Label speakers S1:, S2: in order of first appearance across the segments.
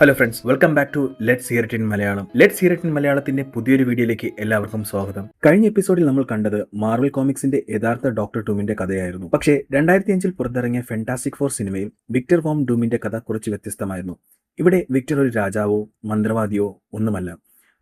S1: Hello friends, welcome back to let's hear it in Malayalam. Let's hear it in മലയാളത്തിന്റെ പുതിയൊരു വീഡിയോയിലേക്ക് എല്ലാവർക്കും സ്വാഗതം. കഴിഞ്ഞ എപ്പിസോഡിൽ നമ്മൾ കണ്ടത് മാർവൽ കോമിക്സിന്റെ യഥാർത്ഥ ഡോക്ടർ ഡൂമിന്റെ കഥയായിരുന്നു. പക്ഷേ 2005 പുറത്തിറങ്ങിയ ഫാന്റാസ്റ്റിക് ഫോർ സിനിമയിൽ വിക്ടർ വോം ഡൂമിന്റെ കഥ കുറച്ച് വ്യത്യസ്തമായിരുന്നു. ഇവിടെ വിക്ടർ ഒരു രാജാവോ മന്ത്രവാദിയോ ഒന്നുമല്ല,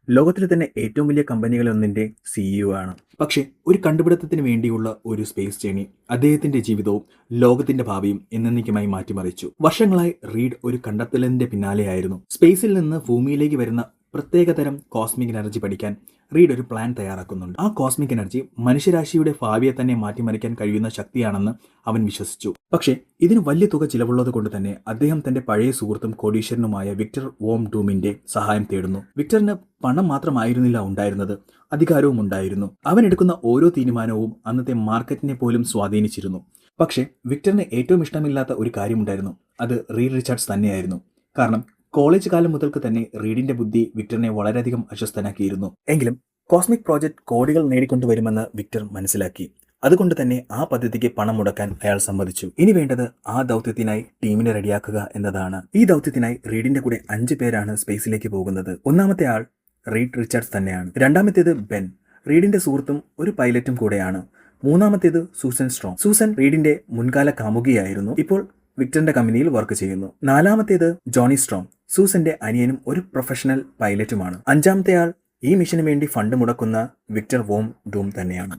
S1: ലോകത്തിലെ തന്നെ ഏറ്റവും വലിയ കമ്പനികളൊന്നിന്റെ സിഇഒ ആണ്. പക്ഷേ ഒരു കണ്ടുപിടുത്തത്തിന് വേണ്ടിയുള്ള ഒരു സ്പേസ് ജേണി അദ്ദേഹത്തിന്റെ ജീവിതവും ലോകത്തിന്റെ ഭാവിയും എന്നേക്കുമായി മാറ്റിമറിച്ചു. വർഷങ്ങളായി റീഡ് ഒരു കണ്ടെത്തലിന്റെ പിന്നാലെയായിരുന്നു. സ്പേസിൽ നിന്ന് ഭൂമിയിലേക്ക് വരുന്ന പ്രത്യേകതരം കോസ്മിക് എനർജി പഠിക്കാൻ റീഡ് ഒരു പ്ലാൻ തയ്യാറാക്കുന്നുണ്ട്. ആ കോസ്മിക് എനർജി മനുഷ്യരാശിയുടെ ഭാവിയെ തന്നെ മാറ്റിമറിക്കാൻ കഴിയുന്ന ശക്തിയാണെന്ന് അവൻ വിശ്വസിച്ചു. പക്ഷേ ഇതിന് വലിയ തുക ചിലവുള്ളത് കൊണ്ട് തന്നെ അദ്ദേഹം തന്റെ പഴയ സുഹൃത്തും കോടീശ്വരനുമായ വിക്ടർ വോം ഡൂമിന്റെ സഹായം തേടുന്നു. വിക്ടറിന് പണം മാത്രമായിരുന്നില്ല ഉണ്ടായിരുന്നത്, അധികാരവും ഉണ്ടായിരുന്നു. അവൻ എടുക്കുന്ന ഓരോ തീരുമാനവും അന്നത്തെ മാർക്കറ്റിനെ പോലും സ്വാധീനിച്ചിരുന്നു. പക്ഷേ വിക്ടറിന് ഏറ്റവും ഇഷ്ടമില്ലാത്ത ഒരു കാര്യമുണ്ടായിരുന്നു. അത് റീഡ് റിച്ചാർഡ്സ് തന്നെയായിരുന്നു. കാരണം കോളേജ് കാലം മുതൽക്ക് തന്നെ റീഡിന്റെ ബുദ്ധി വിക്ടറിനെ വളരെയധികം അസ്വസ്ഥനാക്കിയിരുന്നു. എങ്കിലും കോസ്മിക് പ്രോജക്റ്റ് കോടികൾ നേടിക്കൊണ്ടുവരുമെന്ന് വിക്ടർ മനസ്സിലാക്കി. അതുകൊണ്ട് തന്നെ ആ പദ്ധതിക്ക് പണം മുടക്കാൻ അയാൾ സമ്മതിച്ചു. ഇനി വേണ്ടത് ആ ദൗത്യത്തിനായി ടീമിനെ റെഡിയാക്കുക എന്നതാണ്. ഈ ദൗത്യത്തിനായി റീഡിന്റെ കൂടെ 5 പേരാണ് സ്പേസിലേക്ക് പോകുന്നത്. ഒന്നാമത്തെ ആൾ റീഡ് റിച്ചാർഡ്സ് തന്നെയാണ്. രണ്ടാമത്തേത് ബെൻ, റീഡിന്റെ സുഹൃത്തും ഒരു പൈലറ്റും കൂടെയാണ്. മൂന്നാമത്തേത് സൂസൻ സ്ട്രോങ്. സൂസൻ റീഡിന്റെ മുൻകാല കാമുകിയായിരുന്നു, ഇപ്പോൾ വിക്ടറിന്റെ കമ്പനിയിൽ വർക്ക് ചെയ്യുന്നു. നാലാമത്തേത് ജോണി സ്ട്രോങ്, സൂസന്റെ അനിയനും ഒരു പ്രൊഫഷണൽ പൈലറ്റുമാണ്. അഞ്ചാമത്തെ ആൾ ഈ മിഷന് വേണ്ടി ഫണ്ട് മുടക്കുന്ന വിക്ടർ വോം ഡൂം തന്നെയാണ്.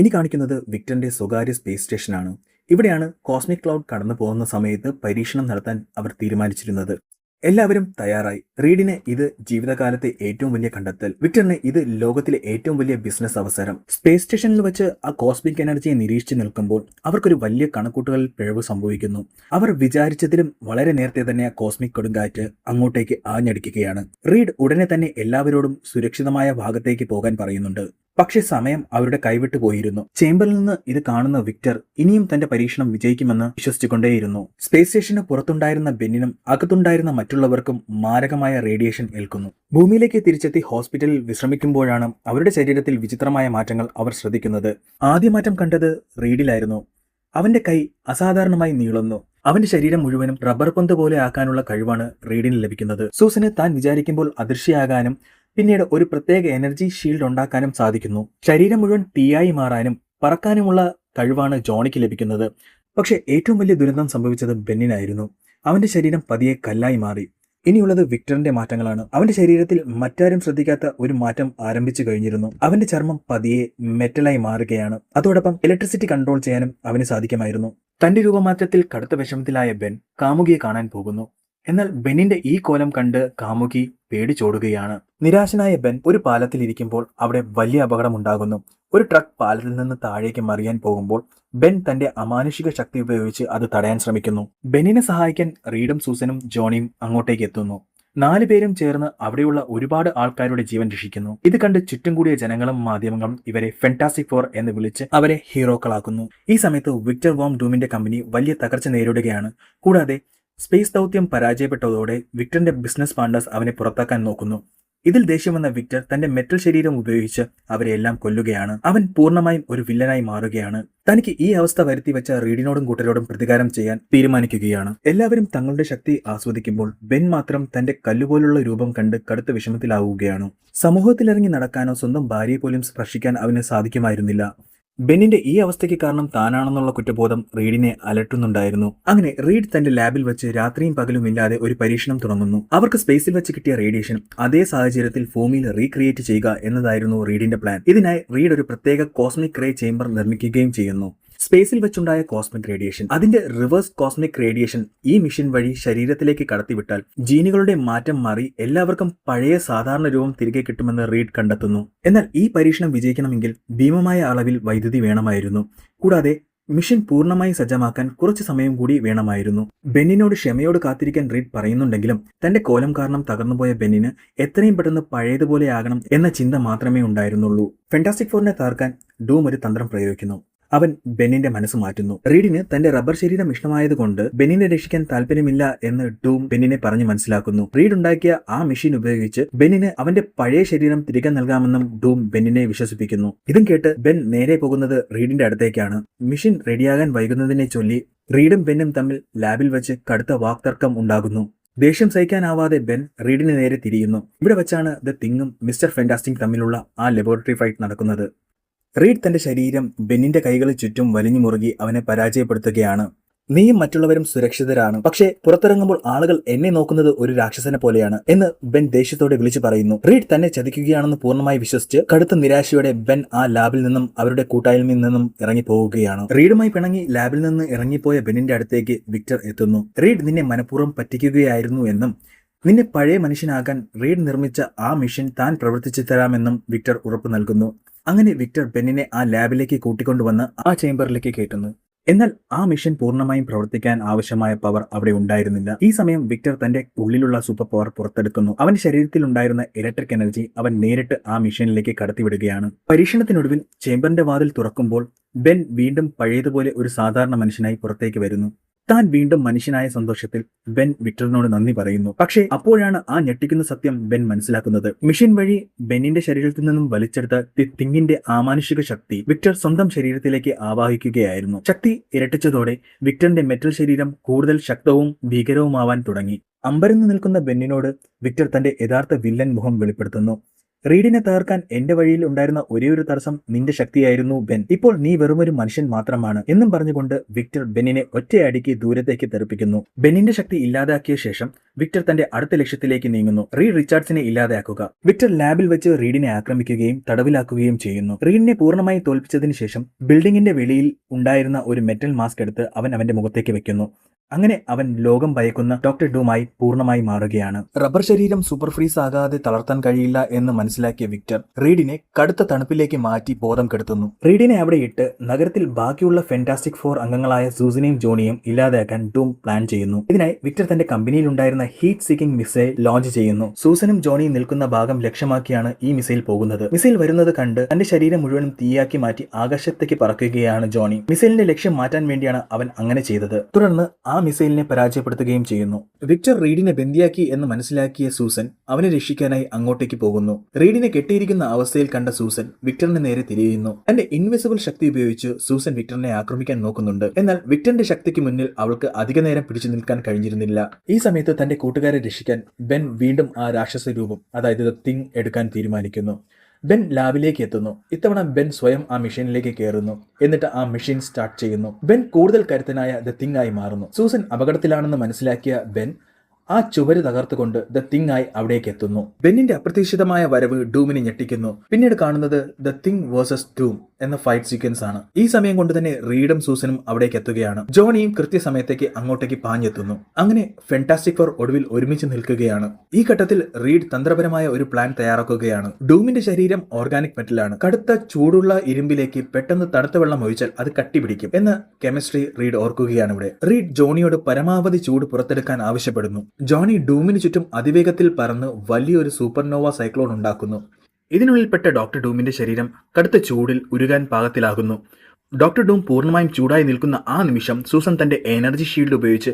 S1: ഇനി കാണിക്കുന്നത് വിക്ടറിന്റെ സ്വകാര്യ സ്പേസ് സ്റ്റേഷനാണ്. ഇവിടെയാണ് കോസ്മിക് ക്ലൗഡ് കടന്നു പോകുന്ന സമയത്ത് പരീക്ഷണം നടത്താൻ അവർ തീരുമാനിച്ചിരുന്നത്. എല്ലാവരും തയ്യാറായി. റീഡിന് ഇത് ജീവിതകാലത്തെ ഏറ്റവും വലിയ കണ്ടെത്തൽ, വിക്ടറിന് ഇത് ലോകത്തിലെ ഏറ്റവും വലിയ ബിസിനസ് അവസരം. സ്പേസ് സ്റ്റേഷനിൽ വെച്ച് ആ കോസ്മിക് എനർജിയെ നിരീക്ഷിച്ചു നിൽക്കുമ്പോൾ അവർക്കൊരു വലിയ കണക്കൂട്ടുകളിൽ പിഴവ് സംഭവിക്കുന്നു. അവർ വിചാരിച്ചതിലും വളരെ നേരത്തെ തന്നെ ആ കോസ്മിക് കൊടുങ്കാറ്റ് അങ്ങോട്ടേക്ക് ആഞ്ഞടിക്കുകയാണ്. റീഡ് ഉടനെ തന്നെ എല്ലാവരോടും സുരക്ഷിതമായ ഭാഗത്തേക്ക് പോകാൻ പറയുന്നുണ്ട്. പക്ഷെ സമയം അവരുടെ കൈവിട്ടു പോയിരുന്നു. ചേംബറിൽ നിന്ന് ഇത് കാണുന്ന വിക്ടർ ഇനിയും തന്റെ പരീക്ഷണം വിജയിക്കുമെന്ന് വിശ്വസിച്ചുകൊണ്ടേയിരുന്നു. സ്പേസ് സ്റ്റേഷന് പുറത്തുണ്ടായിരുന്ന ബെന്നിനും അകത്തുണ്ടായിരുന്ന മറ്റുള്ളവർക്കും മാരകമായ റേഡിയേഷൻ ഏൽക്കുന്നു. ഭൂമിയിലേക്ക് തിരിച്ചെത്തി ഹോസ്പിറ്റലിൽ വിശ്രമിക്കുമ്പോഴാണ് അവരുടെ ശരീരത്തിൽ വിചിത്രമായ മാറ്റങ്ങൾ അവർ ശ്രദ്ധിക്കുന്നത്. ആദ്യ മാറ്റം കണ്ടത് റീഡിലായിരുന്നു. അവന്റെ കൈ അസാധാരണമായി നീളുന്നു. അവന്റെ ശരീരം മുഴുവനും റബ്ബർ പന്ത് പോലെ ആക്കാനുള്ള കഴിവാണ് റീഡിന് ലഭിക്കുന്നത്. സൂസന് താൻ വിചാരിക്കുമ്പോൾ അദൃശ്യയാകാനും പിന്നീട് ഒരു പ്രത്യേക എനർജി ഷീൽഡ് ഉണ്ടാക്കാനും സാധിക്കുന്നു. ശരീരം മുഴുവൻ തീയായി മാറാനും പറക്കാനുമുള്ള കഴിവാണ് ജോണിക്ക് ലഭിക്കുന്നത്. പക്ഷെ ഏറ്റവും വലിയ ദുരന്തം സംഭവിച്ചത് ബെന്നിനായിരുന്നു. അവന്റെ ശരീരം പതിയെ കല്ലായി മാറി. ഇനിയുള്ളത് വിക്ടറിന്റെ മാറ്റങ്ങളാണ്. അവന്റെ ശരീരത്തിൽ മറ്റാരും ശ്രദ്ധിക്കാത്ത ഒരു മാറ്റം ആരംഭിച്ചു കഴിഞ്ഞിരുന്നു. അവന്റെ ചർമ്മം പതിയെ മെറ്റലായി മാറുകയാണ്. അതോടൊപ്പം ഇലക്ട്രിസിറ്റി കൺട്രോൾ ചെയ്യാനും അവന് സാധിക്കുമായിരുന്നു. തന്റെ രൂപമാറ്റത്തിൽ കടുത്ത വിഷമത്തിലായ ബെൻ കാമുകിയെ കാണാൻ പോകുന്നു. എന്നാൽ ബെന്നിന്റെ ഈ കോലം കണ്ട് കാമുകി പേടിച്ചോടുകയാണ്. നിരാശനായ ബെൻ ഒരു പാലത്തിൽ ഇരിക്കുമ്പോൾ അവിടെ വലിയ അപകടമുണ്ടാകുന്നു. ഒരു ട്രക്ക് പാലത്തിൽ നിന്ന് താഴേക്ക് മറിയാൻ പോകുമ്പോൾ ബെൻ തന്റെ അമാനുഷിക ശക്തി ഉപയോഗിച്ച് അത് തടയാൻ ശ്രമിക്കുന്നു. ബെന്നിനെ സഹായിക്കാൻ റീഡും സൂസനും ജോണിയും അങ്ങോട്ടേക്ക് എത്തുന്നു. 4 പേരും ചേർന്ന് അവിടെയുള്ള ഒരുപാട് ആൾക്കാരുടെ ജീവൻ രക്ഷിക്കുന്നു. ഇത് കണ്ട് ചുറ്റും കൂടിയ ജനങ്ങളും മാധ്യമങ്ങളും ഇവരെ ഫാന്റാസ്റ്റിക് ഫോർ എന്ന് വിളിച്ച് അവരെ ഹീറോക്കളാക്കുന്നു. ഈ സമയത്ത് വിക്ടർ വോം ഡൂമിന്റെ കമ്പനി വലിയ തകർച്ച നേരിടുകയാണ്. കൂടാതെ സ്പേസ് ദൗത്യം പരാജയപ്പെട്ടതോടെ വിക്ടറിന്റെ ബിസിനസ് പാർട്ണേഴ്സ് അവനെ പുറത്താക്കാൻ നോക്കുന്നു. ഇതിൽ ദേഷ്യം വന്ന വിക്ടർ തന്റെ മെറ്റൽ ശരീരം ഉപയോഗിച്ച് അവരെല്ലാം കൊല്ലുകയാണ്. അവൻ പൂർണ്ണമായും ഒരു വില്ലനായി മാറുകയാണ്. തനിക്ക് ഈ അവസ്ഥ വരുത്തി വെച്ച റീഡിനോടും കൂട്ടരോടും പ്രതികാരം ചെയ്യാൻ തീരുമാനിക്കുകയാണ്. എല്ലാവരും തങ്ങളുടെ ശക്തി ആസ്വദിക്കുമ്പോൾ ബെൻ മാത്രം തന്റെ കല്ലുപോലുള്ള രൂപം കണ്ട് കടുത്ത വിഷമത്തിലാവുകയാണ്. സമൂഹത്തിലിറങ്ങി നടക്കാനോ സ്വന്തം ഭാര്യയെ പോലും സ്പർശിക്കാൻ അവന് സാധിക്കുമായിരുന്നില്ല. ബെന്നിന്റെ ഈ അവസ്ഥയ്ക്ക് കാരണം താനാണെന്നുള്ള കുറ്റബോധം റീഡിനെ അലട്ടുന്നുണ്ടായിരുന്നു. അങ്ങനെ റീഡ് തന്റെ ലാബിൽ വെച്ച് രാത്രിയും പകലും ഇല്ലാതെ ഒരു പരീക്ഷണം തുടങ്ങുന്നു. അവർക്ക് സ്പേസിൽ വെച്ച് കിട്ടിയ റേഡിയേഷൻ അതേ സാഹചര്യത്തിൽ ഭൂമിയിൽ റീക്രിയേറ്റ് ചെയ്യുക എന്നതായിരുന്നു റീഡിന്റെ പ്ലാൻ. ഇതിനായി റീഡ് ഒരു പ്രത്യേക കോസ്മിക് റേ ചേംബർ നിർമ്മിക്കുകയും ചെയ്യുന്നു. സ്പേസിൽ വെച്ചുണ്ടായ കോസ്മിക് റേഡിയേഷൻ, അതിന്റെ റിവേഴ്സ് കോസ്മിക് റേഡിയേഷൻ ഈ മിഷൻ വഴി ശരീരത്തിലേക്ക് കടത്തിവിട്ടാൽ ജീനുകളുടെ മാറ്റം മാറി എല്ലാവർക്കും പഴയ സാധാരണ രൂപം തിരികെ കിട്ടുമെന്ന് റീഡ് കണ്ടെത്തുന്നു. എന്നാൽ ഈ പരീക്ഷണം വിജയിക്കണമെങ്കിൽ ഭീമമായ അളവിൽ വൈദ്യുതി വേണമായിരുന്നു. കൂടാതെ മിഷൻ പൂർണ്ണമായി സജ്ജമാക്കാൻ കുറച്ച് സമയം കൂടി വേണമായിരുന്നു. ബെന്നിനോട് ക്ഷമയോട് കാത്തിരിക്കാൻ റീഡ് പറയുന്നുണ്ടെങ്കിലും തന്റെ കോലം കാരണം തകർന്നുപോയ ബെന്നിന് എത്രയും പെട്ടെന്ന് പഴയതുപോലെ ആകണം എന്ന ചിന്ത മാത്രമേ ഉണ്ടായിരുന്നുള്ളൂ. ഫാന്റാസ്റ്റിക് ഫോറിനെ തകർക്കാൻ ഡൂം ഒരു തന്ത്രം പ്രയോഗിക്കുന്നു. അവൻ ബെന്നിന്റെ മനസ്സ് മാറ്റുന്നു. റീഡിന് തന്റെ റബ്ബർ ശരീരം ഇഷ്ടമായതുകൊണ്ട് ബെന്നിനെ രക്ഷിക്കാൻ താല്പര്യമില്ല എന്ന് ഡൂം ബെന്നിനെ പറഞ്ഞ് മനസ്സിലാക്കുന്നു. റീഡ് ഉണ്ടാക്കിയ ആ മെഷീൻ ഉപയോഗിച്ച് ബെന്നിന് അവന്റെ പഴയ ശരീരം തിരികെ നൽകാമെന്നും ഡൂം ബെന്നിനെ വിശ്വസിപ്പിക്കുന്നു. ഇതും കേട്ട് ബെൻ നേരെ പോകുന്നത് റീഡിന്റെ അടുത്തേക്കാണ്. മെഷീൻ റെഡിയാകാൻ വൈകുന്നതിനെ ചൊല്ലി റീഡും ബെന്നും തമ്മിൽ ലാബിൽ വെച്ച് കടുത്ത വാക്തർക്കം ഉണ്ടാകുന്നു. ദേഷ്യം സഹിക്കാനാവാതെ ബെൻ റീഡിന് നേരെ തിരിയുന്നു. ഇവിടെ വെച്ചാണ് ദ തിങ്ങും മിസ്റ്റർ ഫെന്റാസ്റ്റിക് തമ്മിലുള്ള ആ ലബോറട്ടറി ഫൈറ്റ് നടക്കുന്നത്. റീഡ് തന്റെ ശരീരം ബെന്നിന്റെ കൈകളിൽ ചുറ്റും വലിഞ്ഞു മുറുകി അവനെ പരാജയപ്പെടുത്തുകയാണ്. നീയും മറ്റുള്ളവരും സുരക്ഷിതരാണ്, പക്ഷേ പുറത്തിറങ്ങുമ്പോൾ ആളുകൾ എന്നെ നോക്കുന്നത് ഒരു രാക്ഷസനെ പോലെയാണ് എന്ന് ബെൻ ദേഷ്യത്തോടെ വിളിച്ചു പറയുന്നു. റീഡ് തന്നെ ചതിക്കുകയാണെന്ന് പൂർണ്ണമായി വിശ്വസിച്ച് കടുത്ത നിരാശയോടെ ബെൻ ആ ലാബിൽ നിന്നും അവരുടെ കൂട്ടായ്മയിൽ നിന്നും ഇറങ്ങിപ്പോവുകയാണ്. റീഡുമായി പിണങ്ങി ലാബിൽ നിന്ന് ഇറങ്ങിപ്പോയ ബെന്നിന്റെ അടുത്തേക്ക് വിക്ടർ എത്തുന്നു. റീഡ് നിന്നെ മനഃപൂർവ്വം പറ്റിക്കുകയായിരുന്നു എന്നും നിന്നെ പഴയ മനുഷ്യനാകാൻ റീഡ് നിർമ്മിച്ച ആ മിഷൻ താൻ പ്രവർത്തിച്ചു തരാമെന്നും വിക്ടർ ഉറപ്പു നൽകുന്നു. അങ്ങനെ വിക്ടർ ബെന്നിനെ ആ ലാബിലേക്ക് കൂട്ടിക്കൊണ്ടുവന്ന് ആ ചേംബറിലേക്ക് കയറ്റുന്നു. എന്നാൽ ആ മിഷൻ പൂർണ്ണമായും പ്രവർത്തിക്കാൻ ആവശ്യമായ പവർ അവിടെ ഉണ്ടായിരുന്നില്ല. ഈ സമയം വിക്ടർ തന്റെ ഉള്ളിലുള്ള സൂപ്പർ പവർ പുറത്തെടുക്കുന്നു. അവന്റെ ശരീരത്തിൽ ഉണ്ടായിരുന്ന ഇലക്ട്രിക് എനർജി അവൻ നേരിട്ട് ആ മിഷനിലേക്ക് കടത്തിവിടുകയാണ്. പരീക്ഷണത്തിനൊടുവിൽ ചേംബറിന്റെ വാതിൽ തുറക്കുമ്പോൾ ബെൻ വീണ്ടും പഴയതുപോലെ ഒരു സാധാരണ മനുഷ്യനായി പുറത്തേക്ക് വരുന്നു. താൻ വീണ്ടും മനുഷ്യനായ സന്തോഷത്തിൽ ബെൻ വിക്ടറിനോട് നന്ദി പറയുന്നു. പക്ഷേ അപ്പോഴാണ് ആ ഞെട്ടിക്കുന്ന സത്യം ബെൻ മനസ്സിലാക്കുന്നത്. മിഷൻ വഴി ബെന്നിന്റെ ശരീരത്തിൽ നിന്നും വലിച്ചെടുത്ത ദി തിങ്ങിന്റെ ആമാനുഷിക ശക്തി വിക്ടർ സ്വന്തം ശരീരത്തിലേക്ക് ആവാഹിക്കുകയായിരുന്നു. ശക്തി ഇരട്ടിച്ചതോടെ വിക്ടറിന്റെ മെറ്റൽ ശരീരം കൂടുതൽ ശക്തവും ഭീകരവുമാവാൻ തുടങ്ങി. അമ്പരന്ന് നിൽക്കുന്ന ബെന്നിനോട് വിക്ടർ തന്റെ യഥാർത്ഥ വില്ലൻ മുഖം വെളിപ്പെടുത്തുന്നു. റീഡിനെ തകർക്കാൻ എന്റെ വഴിയിൽ ഉണ്ടായിരുന്ന ഒരേയൊരു തടസ്സം നിന്റെ ശക്തിയായിരുന്നു ബെൻ. ഇപ്പോൾ നീ വെറുമൊരു മനുഷ്യൻ മാത്രമാണ് എന്നും പറഞ്ഞുകൊണ്ട് വിക്ടർ ബെന്നിനെ ഒറ്റയടിക്ക് ദൂരത്തേക്ക് തെറിപ്പിക്കുന്നു. ബെന്നിന്റെ ശക്തി ഇല്ലാതാക്കിയ ശേഷം വിക്ടർ തന്റെ അടുത്ത ലക്ഷ്യത്തിലേക്ക് നീങ്ങുന്നു. റീഡ് റിച്ചാർഡ്സിനെ ഇല്ലാതാക്കുക. വിക്ടർ ലാബിൽ വെച്ച് റീഡിനെ ആക്രമിക്കുകയും തടവിലാക്കുകയും ചെയ്യുന്നു. റീഡിനെ പൂർണ്ണമായി തോൽപ്പിച്ചതിന് ശേഷം ബിൽഡിംഗിന്റെ വെളിയിൽ ഉണ്ടായിരുന്ന ഒരു മെറ്റൽ മാസ്ക് എടുത്ത് അവൻ അവന്റെ മുഖത്തേക്ക് വെക്കുന്നു. അങ്ങനെ അവൻ ലോകം ഭയക്കുന്ന ഡോക്ടർ ഡൂമായി പൂർണ്ണമായി മാറുകയാണ്. റബ്ബർ ശരീരം സൂപ്പർ ഫ്രീസ് ആകാതെ തളർത്താൻ കഴിയില്ല എന്ന് മനസ്സിലാക്കിയ വിക്ടർ റീഡിനെ കടുത്ത തണുപ്പിലേക്ക് മാറ്റി ബോധം കെടുത്തുന്നു. റീഡിനെ അവിടെ ഇട്ട് നഗരത്തിൽ ബാക്കിയുള്ള ഫെന്റാസ്റ്റിക് ഫോർ അംഗങ്ങളായ സൂസനെയും ജോണിയും ഇല്ലാതാക്കാൻ ഡൂം പ്ലാൻ ചെയ്യുന്നു. ഇതിനായി വിക്ടർ തന്റെ കമ്പനിയിൽ ഉണ്ടായിരുന്ന ഹീറ്റ് സീക്കിംഗ് മിസൈൽ ലോഞ്ച് ചെയ്യുന്നു. സൂസനും ജോണിയും നിൽക്കുന്ന ഭാഗം ലക്ഷ്യമാക്കിയാണ് ഈ മിസൈൽ പോകുന്നത്. മിസൈൽ വരുന്നത് കണ്ട് തന്റെ ശരീരം മുഴുവനും തീയാക്കി മാറ്റി ആകാശത്തേക്ക് പറക്കുകയാണ് ജോണി. മിസൈലിന്റെ ലക്ഷ്യം മാറ്റാൻ വേണ്ടിയാണ് അവൻ അങ്ങനെ ചെയ്തത്. തുടർന്ന് ആ മിസൈലിനെ പരാജയപ്പെടുത്തുകയും ചെയ്യുന്നു. വിക്ടർ റീഡിനെ ബന്ദിയാക്കി എന്ന് മനസ്സിലാക്കിയ സൂസൻ അവനെ രക്ഷിക്കാനായി അങ്ങോട്ടേക്ക് പോകുന്നു. റീഡിനെ കെട്ടിയിരിക്കുന്ന അവസ്ഥയിൽ കണ്ട സൂസൻ വിക്ടറിന് നേരെ തിരിയുന്നു. തന്റെ ഇൻവിസിബിൾ ശക്തി ഉപയോഗിച്ച് സൂസൻ വിക്ടറിനെ ആക്രമിക്കാൻ നോക്കുന്നുണ്ട്. എന്നാൽ വിക്ടറിന്റെ ശക്തിക്ക് മുന്നിൽ അവൾക്ക് അധിക നേരം പിടിച്ചു നിൽക്കാൻ കഴിഞ്ഞിരുന്നില്ല. ഈ സമയത്ത് തന്റെ കൂട്ടുകാരെ രക്ഷിക്കാൻ ബെൻ വീണ്ടും ആ രാക്ഷസ രൂപം, അതായത് ദ തിങ് എടുക്കാൻ തീരുമാനിക്കുന്നു. ബെൻ ലാബിലേക്ക് എത്തുന്നു. ഇത്തവണ ബെൻ സ്വയം ആ മെഷീനിലേക്ക് കയറുന്നു. എന്നിട്ട് ആ മെഷീൻ സ്റ്റാർട്ട് ചെയ്യുന്നു. ബെൻ കൂടുതൽ കരുത്തനായ ദ തിങ് ആയി മാറുന്നു. സൂസൻ അപകടത്തിലാണെന്ന് മനസ്സിലാക്കിയ ബെൻ ആ ചുവര് തകർത്തുകൊണ്ട് ദ തിങ് ആയി അവിടേക്ക് എത്തുന്നു. ബെന്നിന്റെ അപ്രതീക്ഷിതമായ വരവ് ഡൂമിനെ ഞെട്ടിക്കുന്നു. പിന്നീട് കാണുന്നത് ദ തിങ് വേഴ്സസ് ഡൂം എന്ന ഫൈറ്റ് സീക്വൻസ് ആണ്. ഈ സമയം കൊണ്ട് തന്നെ റീഡും സൂസനും അവിടേക്ക് എത്തുകയാണ്. ജോണിയും കൃത്യസമയത്തേക്ക് അങ്ങോട്ടേക്ക് പാഞ്ഞെത്തുന്നു. അങ്ങനെ ഫെന്റാസ്റ്റിക് ഫോർ ഒടുവിൽ ഒരുമിച്ച് നിൽക്കുകയാണ്. ഈ ഘട്ടത്തിൽ റീഡ് തന്ത്രപരമായ ഒരു പ്ലാൻ തയ്യാറാക്കുകയാണ്. ഡൂമിന്റെ ശരീരം ഓർഗാനിക് മെറ്റലാണ്. കടുത്ത ചൂടുള്ള ഇരുമ്പിലേക്ക് പെട്ടെന്ന് തണുത്ത വെള്ളം ഒഴിച്ചാൽ അത് കട്ടിപിടിക്കും എന്ന കെമിസ്ട്രി റീഡ് ഓർക്കുകയാണ്. ഇവിടെ റീഡ് ജോണിയോട് പരമാവധി ചൂട് പുറത്തെടുക്കാൻ ആവശ്യപ്പെടുന്നു. ജോണി ഡൂമിന് ചുറ്റും അതിവേഗത്തിൽ പറന്ന് വലിയൊരു സൂപ്പർനോവ സൈക്ലോൺ ഉണ്ടാക്കുന്നു. ഇതിനുള്ളിൽപ്പെട്ട ഡോക്ടർ ഡൂമിന്റെ ശരീരം കടുത്ത ചൂടിൽ ഉരുകാൻ പാകത്തിലാകുന്നു. ഡോക്ടർ ഡൂം പൂർണ്ണമായും ചൂടായി നിൽക്കുന്ന ആ നിമിഷം സൂസൻ തന്റെ എനർജി ഷീൽഡ് ഉപയോഗിച്ച്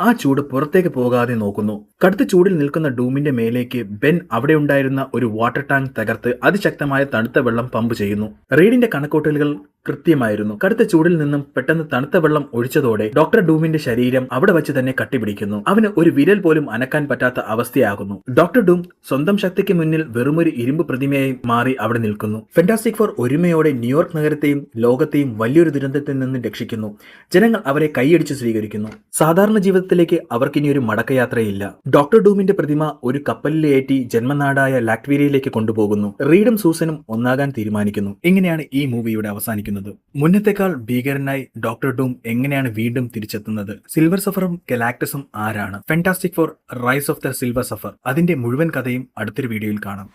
S1: ആ ചൂട് പുറത്തേക്ക് പോകാതെ നോക്കുന്നു. കടുത്ത ചൂടിൽ നിൽക്കുന്ന ഡൂമിന്റെ മേലേക്ക് ബെൻ അവിടെ ഉണ്ടായിരുന്ന ഒരു വാട്ടർ ടാങ്ക് തകർത്ത് അതിശക്തമായ തണുത്ത വെള്ളം പമ്പ് ചെയ്യുന്നു. റീഡിന്റെ കണക്കൂട്ടലുകൾ കൃത്യമായിരുന്നു. കടുത്ത ചൂടിൽ നിന്നും പെട്ടെന്ന് തണുത്ത വെള്ളം ഒഴിച്ചതോടെ ഡോക്ടർ ഡൂമിന്റെ ശരീരം അവിടെ വെച്ച് തന്നെ കട്ടിപിടിക്കുന്നു. അവന് ഒരു വിരൽ പോലും അനക്കാൻ പറ്റാത്ത അവസ്ഥയാകുന്നു. ഡോക്ടർ ഡൂം സ്വന്തം ശക്തിക്ക് മുന്നിൽ വെറുമൊരു ഇരുമ്പ് പ്രതിമയായി മാറി അവിടെ നിൽക്കുന്നു. ഫെന്റാസ്റ്റിക് ഫോർ ഒരുമയോടെ ന്യൂയോർക്ക് നഗരത്തെയും ലോകത്തെയും വലിയൊരു ദുരന്തത്തിൽ നിന്ന് രക്ഷിക്കുന്നു. ജനങ്ങൾ അവരെ കൈയടിച്ച് സ്വീകരിക്കുന്നു. സാധാരണ ജീവിതത്തിലേക്ക് അവർക്കിനി ഒരു മടക്കയാത്രയില്ല. ഡോക്ടർ ഡൂമിന്റെ പ്രതിമ ഒരു കപ്പലിലേറ്റി ജന്മനാടായ ലാക്ട്വീരിയയിലേക്ക് കൊണ്ടുപോകുന്നു. റീഡും സൂസനും ഒന്നാകാൻ തീരുമാനിക്കുന്നു. ഇങ്ങനെയാണ് ഈ മൂവിയുടെ അവസാനിക്കുന്നത്. മുന്നത്തെക്കാൾ ഭീകരനായി ഡോക്ടർ ഡൂം എങ്ങനെയാണ് വീണ്ടും തിരിച്ചെത്തുന്നത്? സിൽവർ സഫറും ഗലാക്ടസും ആരാണ്? Fantastic four rise of the silver surfer, അതിന്റെ മുഴുവൻ കഥയും അടുത്തൊരു വീഡിയോയിൽ കാണാം.